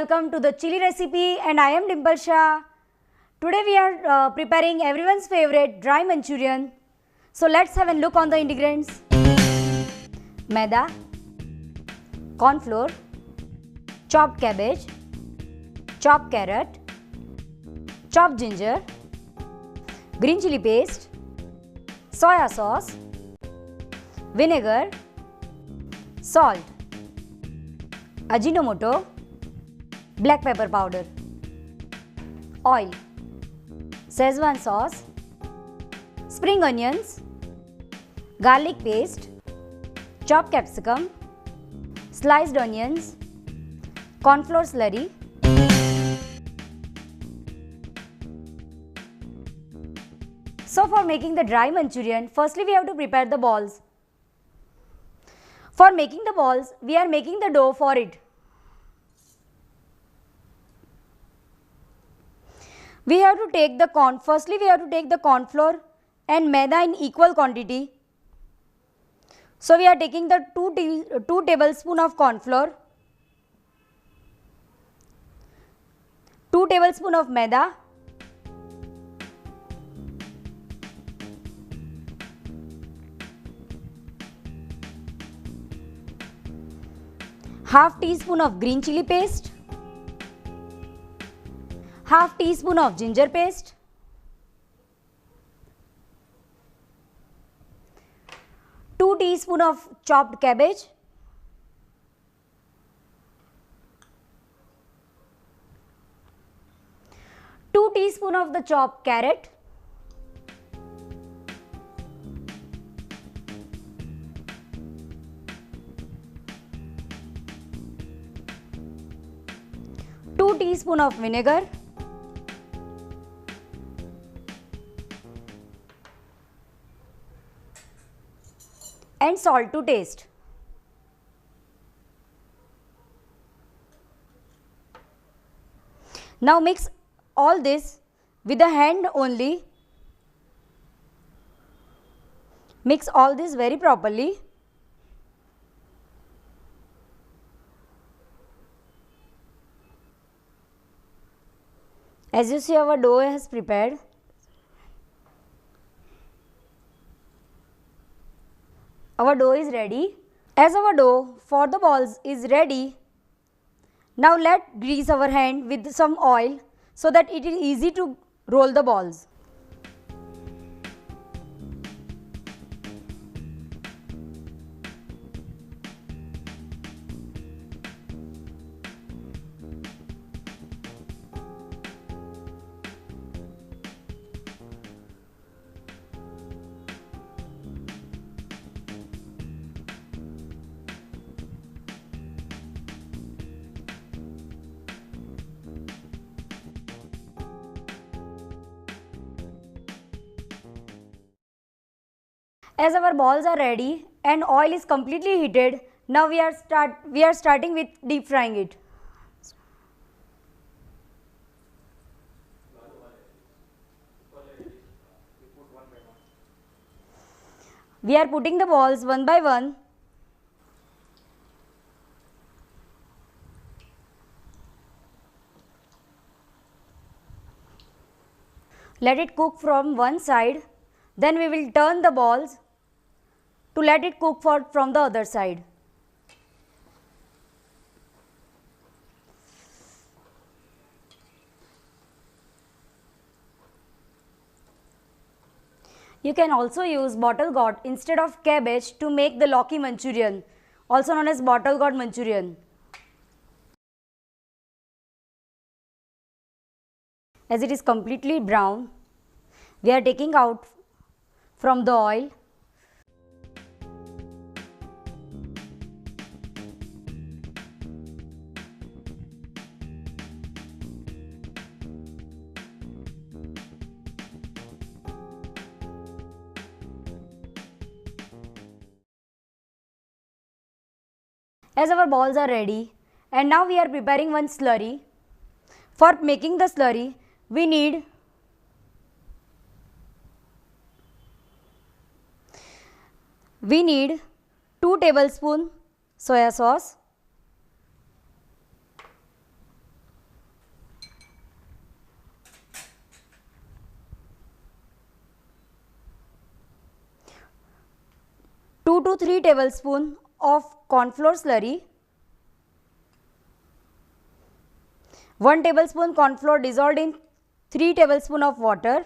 welcome to the chili recipe and I am Dimpal. Today we are preparing everyone's favorite dry Manchurian. So let's have a look on the ingredients. Maida, corn flour, chopped cabbage, chopped carrot, chopped ginger, green chili paste, soya sauce, vinegar, salt, Ajinomoto, black pepper powder, oil, Szechuan sauce, spring onions, garlic paste, chopped capsicum, sliced onions, corn flour slurry, So for making the dry Manchurian, firstly we have to prepare the balls. For making the balls, we are making the dough for it. We have to take the firstly we have to take the corn flour and maida in equal quantity. So we are taking the 2 tablespoons of corn flour, 2 tablespoons of maida, half teaspoon of green chili paste, half teaspoon of ginger paste, 2 teaspoon of chopped cabbage, 2 teaspoon of the chopped carrot, 2 teaspoon of vinegar, and salt to taste. Now mix all this with the hand only. Mix all this very properly. As you see, our dough has prepared. Our dough is ready. As our dough for the balls is ready, now let's grease our hand with some oil so that it is easy to roll the balls. As our balls are ready and oil is completely heated, now we are starting with deep frying it. We are putting the balls one by one. Let it cook from one side, then we will turn the balls to let it cook from the other side. You can also use bottle gourd instead of cabbage to make the loki Manchurian, also known as bottle gourd Manchurian. As it is completely brown, we are taking out from the oil. As our balls are ready, and now we are preparing one slurry. For making the slurry, we need We need 2 tablespoons soya sauce, 2 to 3 tablespoons of corn flour slurry, 1 tablespoon corn flour dissolved in 3 tablespoons of water,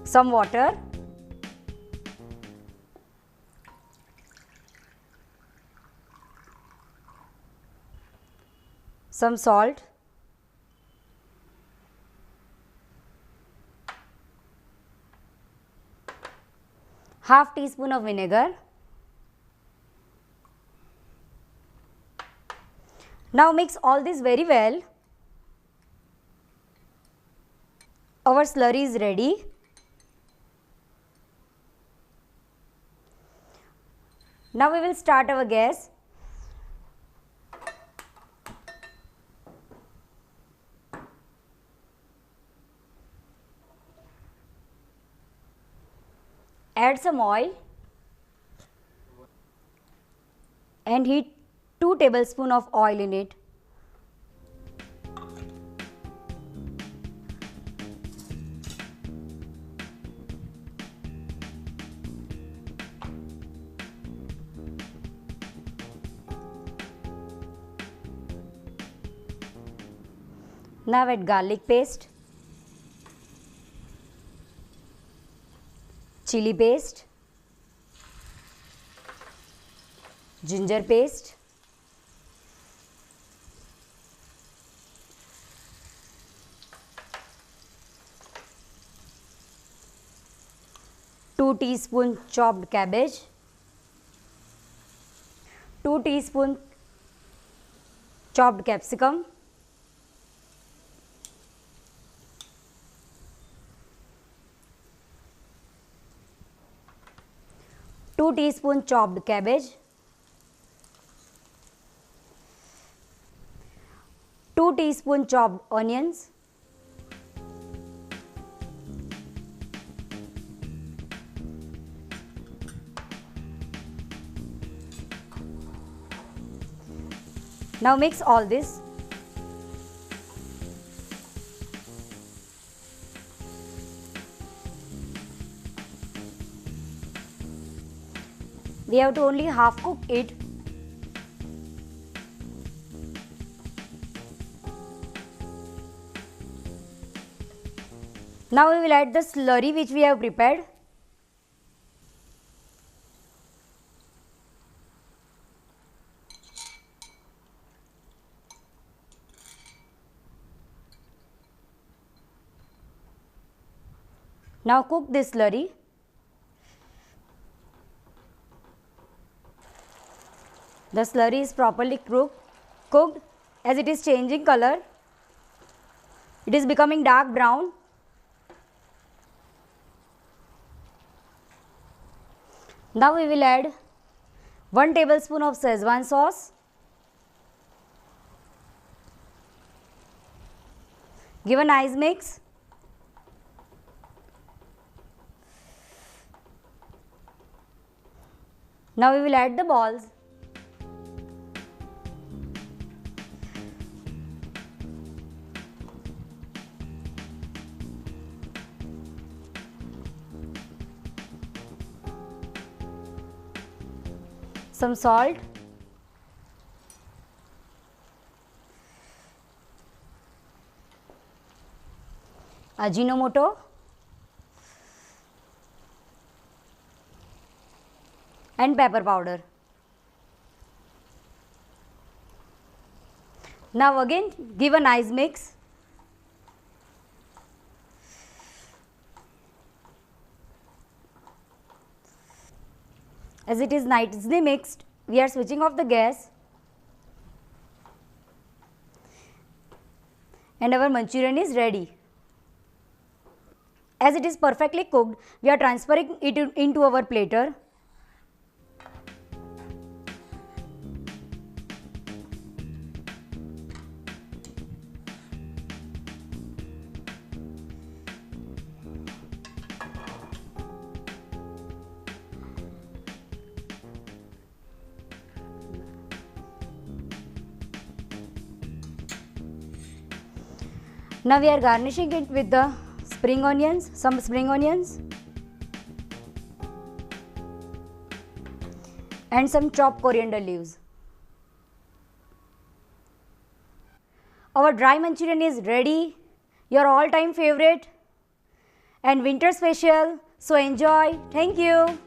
some water, some salt, half teaspoon of vinegar. Now mix all this very well. Our slurry is ready. Now we will start our gas. Add some oil and heat 2 tablespoons of oil in it. Now add garlic paste, chili paste, ginger paste, two teaspoons chopped cabbage, 2 teaspoons chopped capsicum, 2 teaspoons chopped cabbage, 2 teaspoons chopped onions, now mix all this. We have to only half cook it. Now we will add the slurry which we have prepared. Now cook this slurry. The slurry is properly cooked as it is changing color. It is becoming dark brown. Now we will add 1 tablespoon of Szechuan sauce. Give a nice mix. Now we will add the balls. Some salt, Ajinomoto, and pepper powder. Now again give a nice mix. As it is nicely mixed, we are switching off the gas and our Manchurian is ready. As it is perfectly cooked, we are transferring it into our platter. Now we are garnishing it with the some spring onions and some chopped coriander leaves. Our dry Manchurian is ready, your all-time favorite and winter special. So enjoy. Thank you.